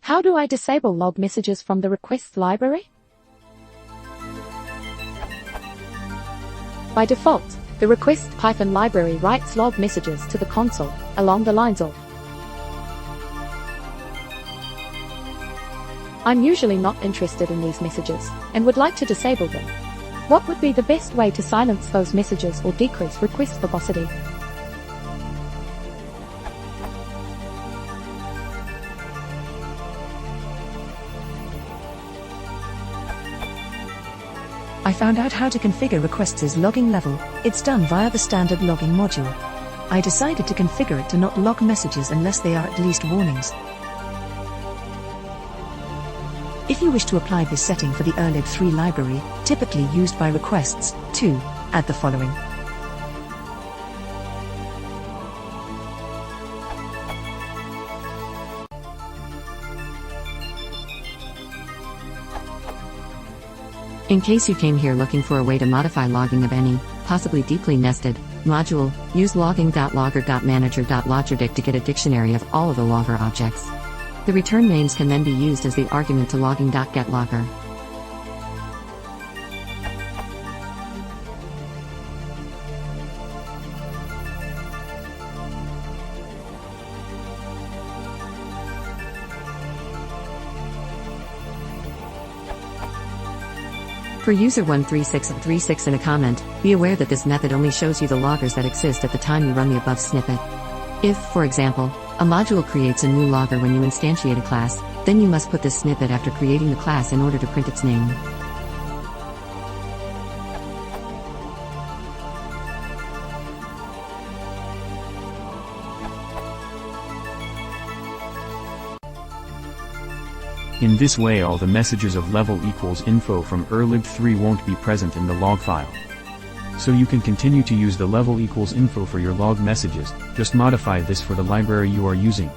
How do I disable log messages from the requests library? By default, the request-library writes log messages to the console, along the lines of I'm usually not interested in these messages, and would like to disable them. What would be the best way to silence those messages or decrease request verbosity? I found out how to configure requests' logging level. It's done via the standard logging module. I decided to configure it to not log messages unless they are at least warnings. If you wish to apply this setting for the erlib3 library, typically used by requests, 2, add the following. In case you came here looking for a way to modify logging of any, possibly deeply nested, module, use logging.logger.manager.loggerdict to get a dictionary of all of the logger objects. The return names can then be used as the argument to logging.getLogger. For user 13636 in a comment, be aware that this method only shows you the loggers that exist at the time you run the above snippet. If, for example, a module creates a new logger when you instantiate a class, then you must put this snippet after creating the class in order to print its name. In this way all the messages of level equals info from erlib3 won't be present in the log file. So you can continue to use the level equals info for your log messages, just modify this for the library you are using.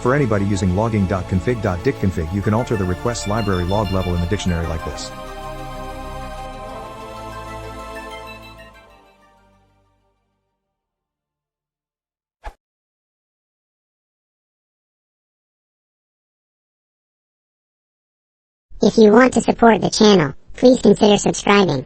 For anybody using logging.config.dictconfig, you can alter the request library log level in the dictionary like this. If you want to support the channel, please consider subscribing.